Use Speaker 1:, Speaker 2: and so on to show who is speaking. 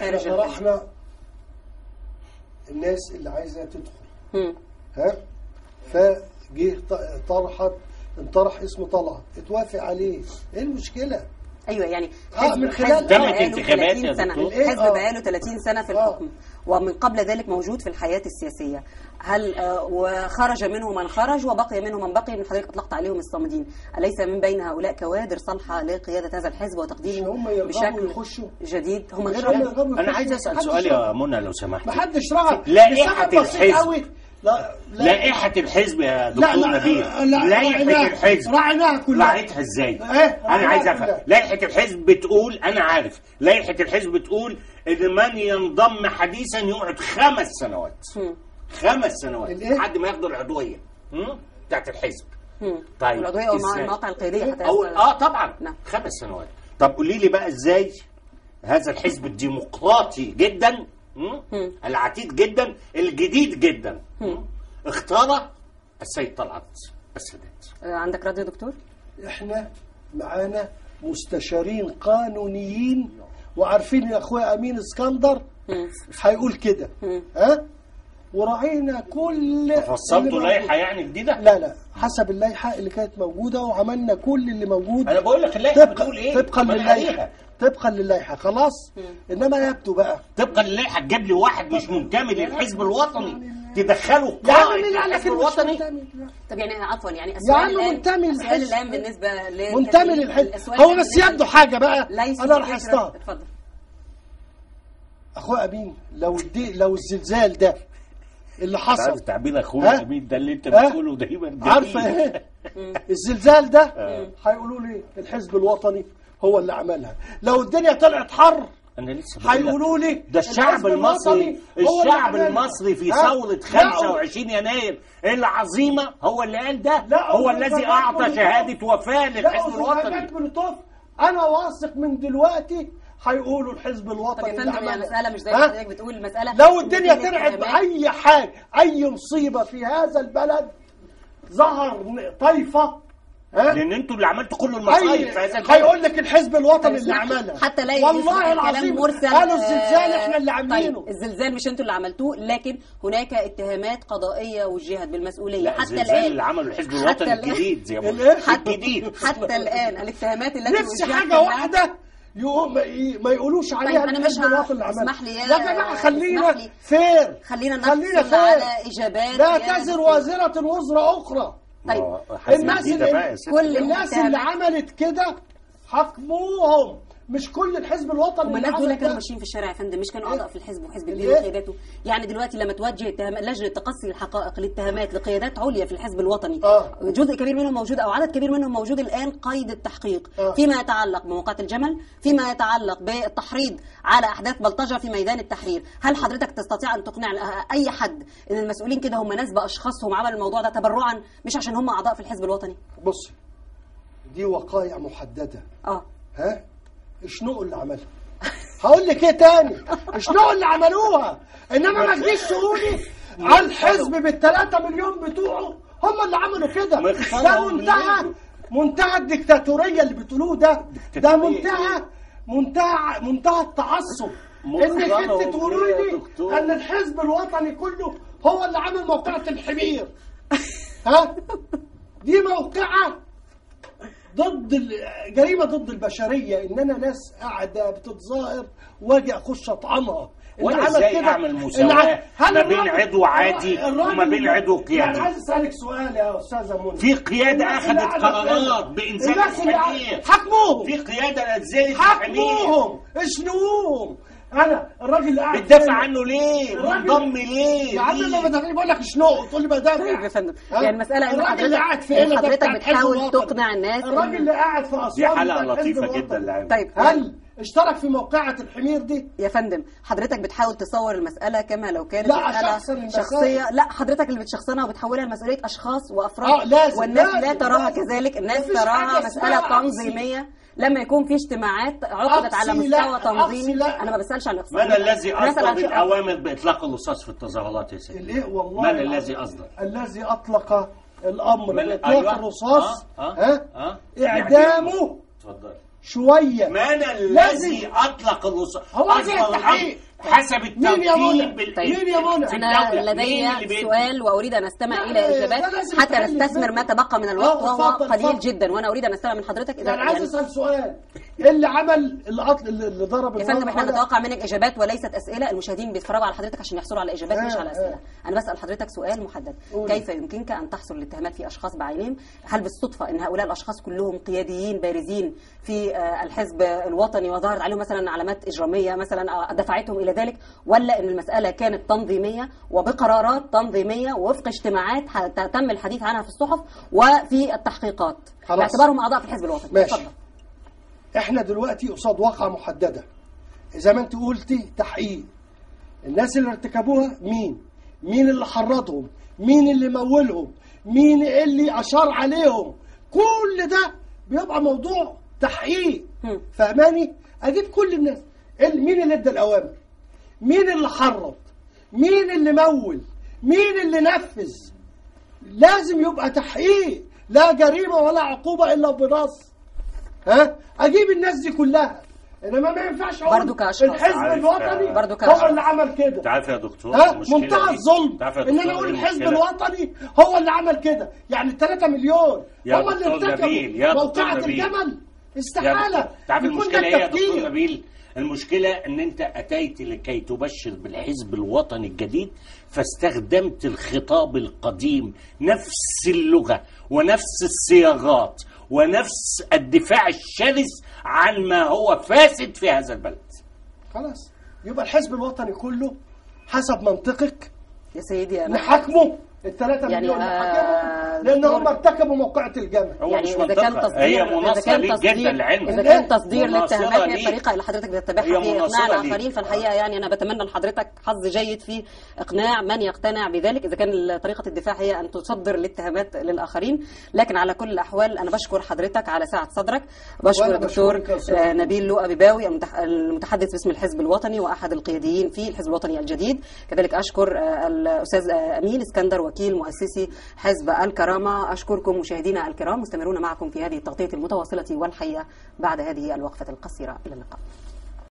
Speaker 1: خارج
Speaker 2: طرحنا الناس اللي عايزه تدخل ها، فجه انطرح اسم طلعت، اتوافق عليه، ايه المشكله؟
Speaker 1: ايوه يعني
Speaker 2: من خلال
Speaker 1: بقاله 30 سنه، الحزب بقاله 30 سنه في الحكم، ومن قبل ذلك موجود في الحياه السياسيه. هل وخرج منه من خرج وبقي منه من بقي، من حضرتك اطلقت عليهم الصامدين، اليس من بين هؤلاء كوادر صالحه لقياده هذا الحزب وتقديمه بشكل جديد؟ هم غير
Speaker 3: انا عايز اسال سؤال يا منى لو سمحت.
Speaker 2: ما حدش راعى
Speaker 3: لائحه الحزب، لائحة الحزب يا دكتور نبيل، لائحة الحزب
Speaker 2: راعيناها كلها،
Speaker 3: راعيتها ازاي؟ انا عايز افهم. لائحة الحزب بتقول، انا عارف لائحة الحزب بتقول ان من ينضم حديثا يقعد 5 سنوات 5 سنوات لحد ما ياخد العضوية بتاعت الحزب.
Speaker 1: طيب العضوية او المواقع القيادية حتى
Speaker 3: طبعا 5 سنوات. طب قولي لي بقى ازاي هذا الحزب الديمقراطي جدا العتيد جدا الجديد جدا اختار السيد طلعت السادات؟
Speaker 1: عندك رد يا دكتور؟
Speaker 2: احنا معانا مستشارين قانونيين وعارفين يا اخويا امين اسكندر هيقول كده ها، وراعينا كل
Speaker 3: فصلتوا لائحه يعني جديده؟
Speaker 2: لا حسب اللائحه اللي كانت موجوده، وعملنا كل اللي موجود.
Speaker 3: انا بقول لك اللائحه بتقول ايه؟
Speaker 2: طبقا للائحه خلاص. انما يبدو بقى
Speaker 3: طبقا للائحه تجيب لي واحد مش منتمي للحزب الوطني تدخله قائد الحزب الوطني؟
Speaker 1: طب يعني عفوا يعني
Speaker 2: السؤال منتمي للحزب
Speaker 1: الان بالنسبه
Speaker 2: منتمي للحزب هو بس يبدو حاجه بقى انا راح استغرب.
Speaker 1: اتفضل
Speaker 2: اخويا امين، لو الزلزال ده اللي حصل،
Speaker 3: تعبير اخويا امين ده اللي انت بتقوله دايما
Speaker 2: عارفه ايه الزلزال ده هيقولوا لي الحزب الوطني هو اللي عملها. لو الدنيا طلعت حر
Speaker 3: انا لسه
Speaker 2: هيقولوا لي
Speaker 3: ده الشعب المصري، الشعب المصري في ثورة 25 يناير العظيمة هو اللي قال ده، هو الذي اعطى شهادة وفاة للحزب الوطني.
Speaker 2: انا واثق من دلوقتي هيقولوا الحزب الوطني.
Speaker 1: طب يا فندم المسألة مش زي ما حضرتك بتقول، المسألة
Speaker 2: لو الدنيا طلعت بأي حاجة، أي مصيبة في هذا البلد، ظهر طائفة
Speaker 3: لان انتوا اللي عملتوا كل المصايب في هذا البلد،
Speaker 2: هيقول لك الحزب الوطني اللي عملها.
Speaker 1: حتى لا
Speaker 2: والله العظيم قالوا الزلزال احنا اللي عاملينه.
Speaker 1: طيب الزلزال مش انتوا اللي عملتوه، لكن هناك اتهامات قضائيه وجهت بالمسؤوليه حتى الان.
Speaker 3: اللي عمله الحزب الوطني الجديد زي
Speaker 1: حتى الان الاتهامات التي وجهت
Speaker 2: نفس حاجه واحده ما يقولوش عليها الحزب الوطني اللي عملها.
Speaker 1: اسمح لي
Speaker 2: يا جماعه خلينا فير،
Speaker 1: خلينا نحصل على اجابات.
Speaker 2: لا تزر وازره وزر اخرى.
Speaker 1: طيب
Speaker 2: كل الناس اللي عملت كده حكموهم، مش كل الحزب الوطني.
Speaker 1: الناس دول كانوا ماشيين في الشارع يا فندم، مش كانوا اعضاء في الحزب وحزب الدين وقياداته. يعني دلوقتي لما توجه لجنه تقصي الحقائق للاتهامات لقيادات عليا في الحزب الوطني، جزء كبير منهم موجود او عدد كبير منهم موجود الان قيد التحقيق فيما يتعلق بموقعة الجمل، فيما يتعلق بالتحريض على احداث بلطجه في ميدان التحرير. هل حضرتك تستطيع ان تقنع اي حد ان المسؤولين كده هم ناس باشخاصهم عملوا الموضوع ده تبرعا مش عشان هم اعضاء في الحزب الوطني؟
Speaker 2: بص، دي وقائع محدده. ها شنو اللي عملها؟ هقول لك ايه تاني؟ شنو اللي عملوها؟ انما ما تجيش تقولي على الحزب بال3 مليون بتوعه هم اللي عملوا كده. ده منتهى الدكتاتوريه اللي بتقولوه ده منتهى التعصب. انك انت تقولوا لي ان الحزب الوطني كله هو اللي عمل موقعة الحمير. ها دي موقعة جريمه ضد البشريه، ان انا ناس قاعده بتتظاهر واجي اخش اطعمها.
Speaker 3: وانا ازاي اعمل مساواه ما بين عضو عادي وما بين عضو قيادي؟
Speaker 2: انا عايز اسالك سؤال يا استاذه منى.
Speaker 3: في قياده اخذت قرارات بانزال الحمير،
Speaker 2: حكموهم.
Speaker 3: في قياده نزلت
Speaker 2: حكموهم اشنوهم. انا الراجل اللي قاعد
Speaker 3: بتدافع عنه ليه؟ منضم ليه؟
Speaker 2: يا عم ما بدافع، بقول لك شنو تقول لي بدافع.
Speaker 1: طيب يا فندم، يعني المساله ان
Speaker 2: الراجل اللي قاعد في هنا
Speaker 1: حضرتك بتحاول تقنع الناس.
Speaker 2: الراجل اللي قاعد في اسوان
Speaker 3: دي حلقه لطيفه جدا اللي
Speaker 1: طيب
Speaker 2: هل اشترك في موقعة الحمير دي؟
Speaker 1: يا فندم حضرتك بتحاول تصور المسألة كما لو كانت مسألة شخصية. لا حضرتك اللي بتشخصنها وبتحولها لمسؤولية أشخاص وأفراد. والناس لا تراها كذلك، الناس تراها مسألة تنظيمية. لما يكون في اجتماعات عقدت على مستوى تنظيمي، انا ما بسالش عن الاقسام.
Speaker 3: من الذي اصدر الاوامر باطلاق الرصاص في التظاهرات يا سيدي؟
Speaker 2: والله
Speaker 3: من الذي اصدر؟
Speaker 2: الذي اطلق الامر باطلاق الرصاص اعدامه.
Speaker 3: اتفضل.
Speaker 2: شويه.
Speaker 3: من الذي اطلق
Speaker 2: هو التحقيق
Speaker 3: حسب الترتيب؟
Speaker 2: مين يا منى؟
Speaker 1: انا لدي سؤال واريد ان استمع الى اجابات حتى نستثمر ما تبقى من الوقت وهو قليل جدا، وانا اريد ان استمع من حضرتك.
Speaker 2: اذا يعني عايز اسال سؤال، ايه اللي عمل اللي ضرب
Speaker 1: يا فندم؟ احنا نتوقع منك اجابات وليست اسئله، المشاهدين بيتفرجوا على حضرتك عشان يحصلوا على اجابات مش على اسئله. انا بسال حضرتك سؤال محدد، كيف يمكنك ان تحصل الاتهامات في اشخاص بعينهم؟ هل بالصدفه ان هؤلاء الاشخاص كلهم قياديين بارزين في الحزب الوطني وظهرت عليهم مثلا علامات اجراميه مثلا دفعتهم الى ذلك، ولا ان المساله كانت تنظيميه وبقرارات تنظيميه ووفق اجتماعات تم الحديث عنها في الصحف وفي التحقيقات باعتبارهم اعضاء في الحزب الوطني؟
Speaker 2: ماشي. اتفضل. احنا دلوقتي قصاد واقعه محدده زي ما انت قلتي، تحقيق الناس اللي ارتكبوها، مين اللي حرضهم، مين اللي مولهم، مين اللي اشار عليهم، كل ده بيبقى موضوع تحقيق. فهماني؟ اجيب كل الناس، مين اللي ادى الاوامر، مين اللي حرض، مين اللي مول، مين اللي نفذ. لازم يبقى تحقيق، لا جريمه ولا عقوبه الا بنص. اجيب الناس دي كلها، انما ما ينفعش اقول الحزب الوطني هو اللي عمل كده.
Speaker 3: انت عارف يا دكتور
Speaker 2: منتهى الظلم ان انا اقول الحزب الوطني هو اللي عمل كده. يعني 3 مليون هم اللي ارتكبوا موقعة الجمل. استحاله.
Speaker 3: تعرف المشكله ايه يا دكتور نبيل؟ المشكلة ان انت اتيت لكي تبشر بالحزب الوطني الجديد فاستخدمت الخطاب القديم، نفس اللغة ونفس الصياغات ونفس الدفاع الشرس عن ما هو فاسد في هذا البلد.
Speaker 2: خلاص يبقى الحزب الوطني كله حسب منطقك
Speaker 1: يا سيدي
Speaker 2: نحاكمه ال3 مليون نحاكمهم لان هم ارتكبوا موقعة الجمل.
Speaker 1: يعني اذا كان تصدير اذا كان تصدير للاتهامات هي الطريقه اللي حضرتك بتتبعها في اقناع الاخرين، فالحقيقه يعني انا بتمنى لحضرتك حظ جيد في اقناع من يقتنع بذلك اذا كان طريقه الدفاع هي ان تصدر الاتهامات للاخرين. لكن على كل الاحوال انا بشكر حضرتك على سعه صدرك، بشكر الدكتور نبيل لؤى بيباوي المتحدث باسم الحزب الوطني واحد القياديين في الحزب الوطني الجديد. كذلك اشكر الاستاذ امين اسكندر وكيل مؤسسي حزب الكرامة. أشكركم مشاهدينا الكرام، مستمرون معكم في هذه التغطية المتواصلة والحية بعد هذه الوقفة القصيرة. إلى اللقاء.